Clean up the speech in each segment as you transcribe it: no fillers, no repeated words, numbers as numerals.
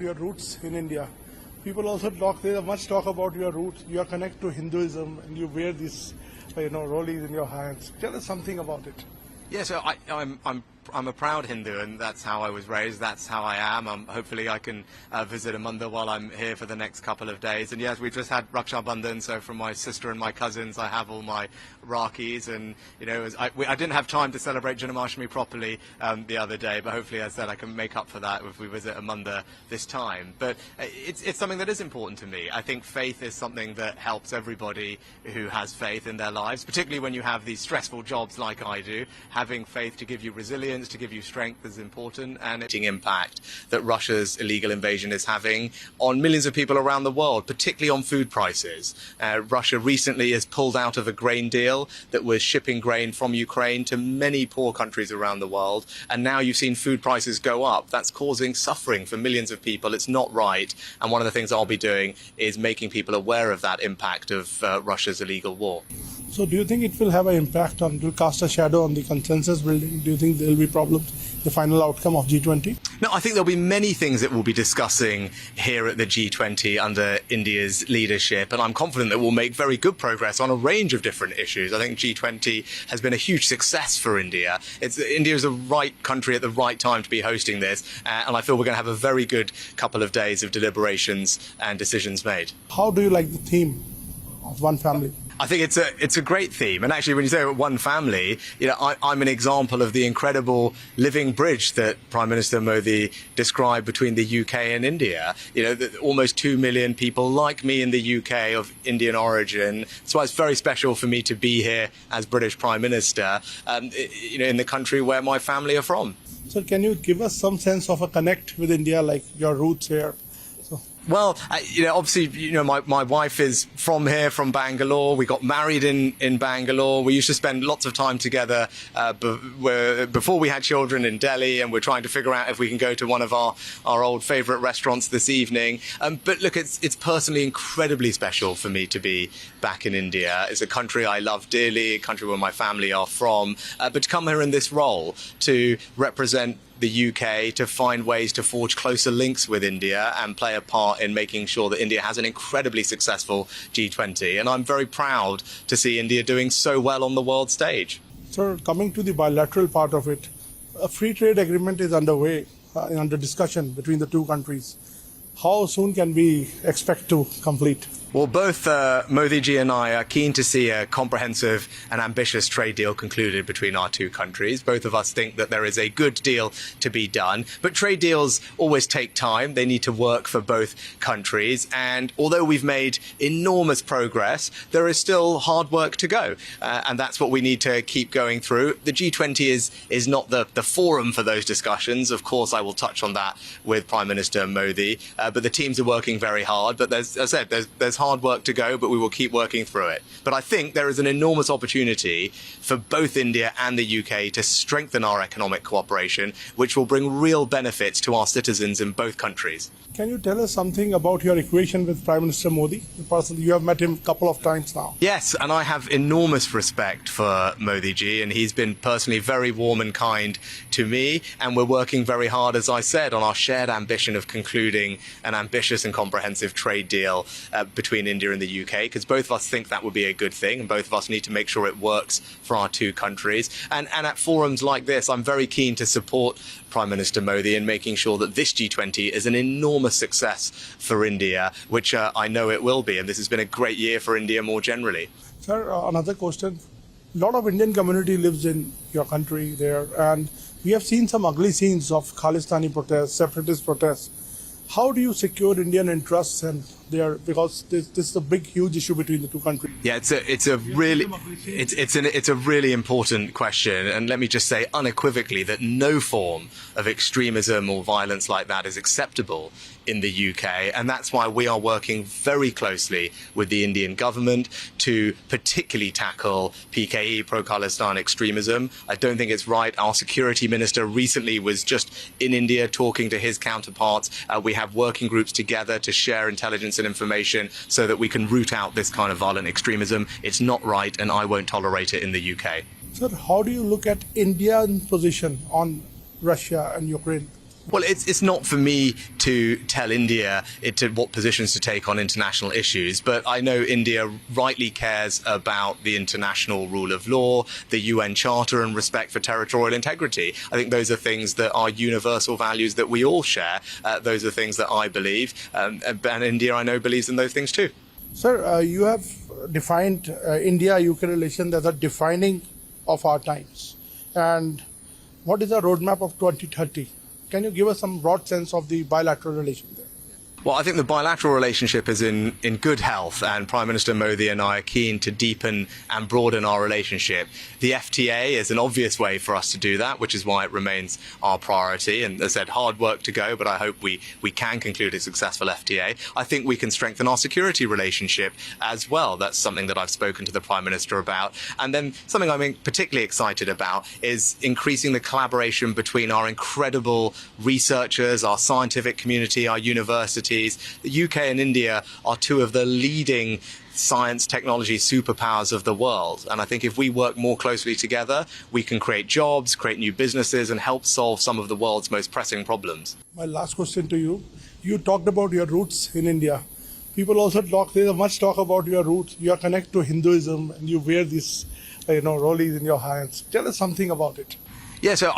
your roots in India. People also talk, there's much talk about your roots. You are connected to Hinduism and you wear these, rollies in your hands. Tell us something about it. Yeah, so I'm a proud Hindu, and that's how I was raised. That's how I am. Hopefully, I can visit a mandir while I'm here for the next couple of days. And yes, we've just had Raksha Bandhan, so from my sister and my cousins, I have all my Rakis. And I didn't have time to celebrate Janmashtami properly the other day, but hopefully, as I said, I can make up for that if we visit a mandir this time. But it's something that is important to me. I think faith is something that helps everybody who has faith in their lives, particularly when you have these stressful jobs like I do. Having faith to give you resilience, to give you strength is important, and the impact that Russia's illegal invasion is having on millions of people around the world, particularly on food prices. Russia recently has pulled out of a grain deal that was shipping grain from Ukraine to many poor countries around the world, and now you've seen food prices go up. That's causing suffering for millions of people. It's not right, and one of the things I'll be doing is making people aware of that impact of Russia's illegal war. So do you think it will have an impact on, will cast a shadow on the consensus building? Do you think there will be problems, the final outcome of G20? No, I think there'll be many things that we'll be discussing here at the G20 under India's leadership, and I'm confident that we'll make very good progress on a range of different issues. I think G20 has been a huge success for India. India is the right country at the right time to be hosting this, and I feel we're going to have a very good couple of days of deliberations and decisions made. How do you like the theme of one family? I think it's a great theme, and actually, when you say one family, I'm an example of the incredible living bridge that Prime Minister Modi described between the UK and India. Almost 2 million people like me in the UK of Indian origin. That's why it's very special for me to be here as British Prime Minister, in the country where my family are from. So, can you give us some sense of a connect with India, like your roots here? Well, obviously, my wife is from here, from Bangalore. We got married in Bangalore. We used to spend lots of time together before we had children in Delhi, and we're trying to figure out if we can go to one of our old favourite restaurants this evening. But look, it's personally incredibly special for me to be back in India. It's a country I love dearly, a country where my family are from. But to come here in this role, to represent the UK, to find ways to forge closer links with India and play a part in making sure that India has an incredibly successful G20. And I'm very proud to see India doing so well on the world stage. Sir, coming to the bilateral part of it, a free trade agreement is underway, under discussion between the two countries. How soon can we expect to complete? Well, both Modi ji and I are keen to see a comprehensive and ambitious trade deal concluded between our two countries. Both of us think that there is a good deal to be done. But trade deals always take time. They need to work for both countries. And although we've made enormous progress, there is still hard work to go. And that's what we need to keep going through. The G20 is not the forum for those discussions. Of course, I will touch on that with Prime Minister Modi. But the teams are working very hard. But as I said, there's hard work to go, but we will keep working through it. But I think there is an enormous opportunity for both India and the UK to strengthen our economic cooperation, which will bring real benefits to our citizens in both countries. Can you tell us something about your equation with Prime Minister Modi? You have met him a couple of times now. Yes, and I have enormous respect for Modi ji, and he's been personally very warm and kind to me, and we're working very hard, as I said, on our shared ambition of concluding an ambitious and comprehensive trade deal between India and the UK, because both of us think that would be a good thing, and both of us need to make sure it works for our two countries. And at forums like this, I'm very keen to support Prime Minister Modi in making sure that this G20 is an enormous success for India, which I know it will be, and this has been a great year for India more generally. Sir, another question. A lot of Indian community lives in your country there, and we have seen some ugly scenes of Khalistani protests, separatist protests. How do you secure Indian interests and there, because this is a big, huge issue between the two countries? Yeah, it's a really important question, and let me just say unequivocally that no form of extremism or violence like that is acceptable in the UK, and that's why we are working very closely with the Indian government to particularly tackle PKE, pro-Khalistan extremism. I don't think it's right. Our security minister recently was just in India talking to his counterparts. We have working groups together to share intelligence and information so that we can root out this kind of violent extremism. It's not right, and I won't tolerate it in the UK. Sir, how do you look at India's position on Russia and Ukraine? Well, it's not for me to tell India what positions to take on international issues, but I know India rightly cares about the international rule of law, the UN Charter and respect for territorial integrity. I think those are things that are universal values that we all share. Those are things that I believe, and India, I know, believes in those things too. Sir, you have defined India-UK relations as a defining of our times. And what is the roadmap of 2030? Can you give us some broad sense of the bilateral relation there? Well, I think the bilateral relationship is in good health, and Prime Minister Modi and I are keen to deepen and broaden our relationship. The FTA is an obvious way for us to do that, which is why it remains our priority. And as I said, hard work to go, but I hope we can conclude a successful FTA. I think we can strengthen our security relationship as well. That's something that I've spoken to the Prime Minister about. And then something I'm particularly excited about is increasing the collaboration between our incredible researchers, our scientific community, our universities. The UK and India are two of the leading science technology superpowers of the world. And I think if we work more closely together, we can create jobs, create new businesses, and help solve some of the world's most pressing problems. My last question to you. You talked about your roots in India. People also there's much talk about your roots. You are connected to Hinduism and you wear these, rollies in your hands. Tell us something about it. Yeah, so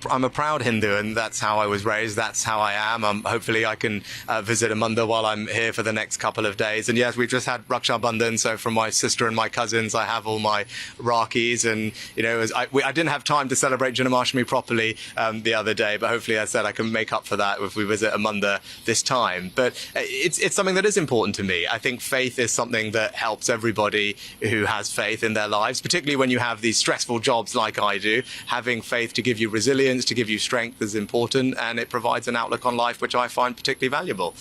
I'm a proud Hindu, and that's how I was raised. That's how I am. Hopefully, I can visit a mandir while I'm here for the next couple of days. And yes, we've just had Raksha Bandhan, so from my sister and my cousins, I have all my Rakis. And I didn't have time to celebrate Janmashtami properly the other day, but hopefully, as I said, I can make up for that if we visit a mandir this time. But it's something that is important to me. I think faith is something that helps everybody who has faith in their lives, particularly when you have these stressful jobs like I do. Having faith to give you resilience, to give you strength is important, and it provides an outlook on life which I find particularly valuable.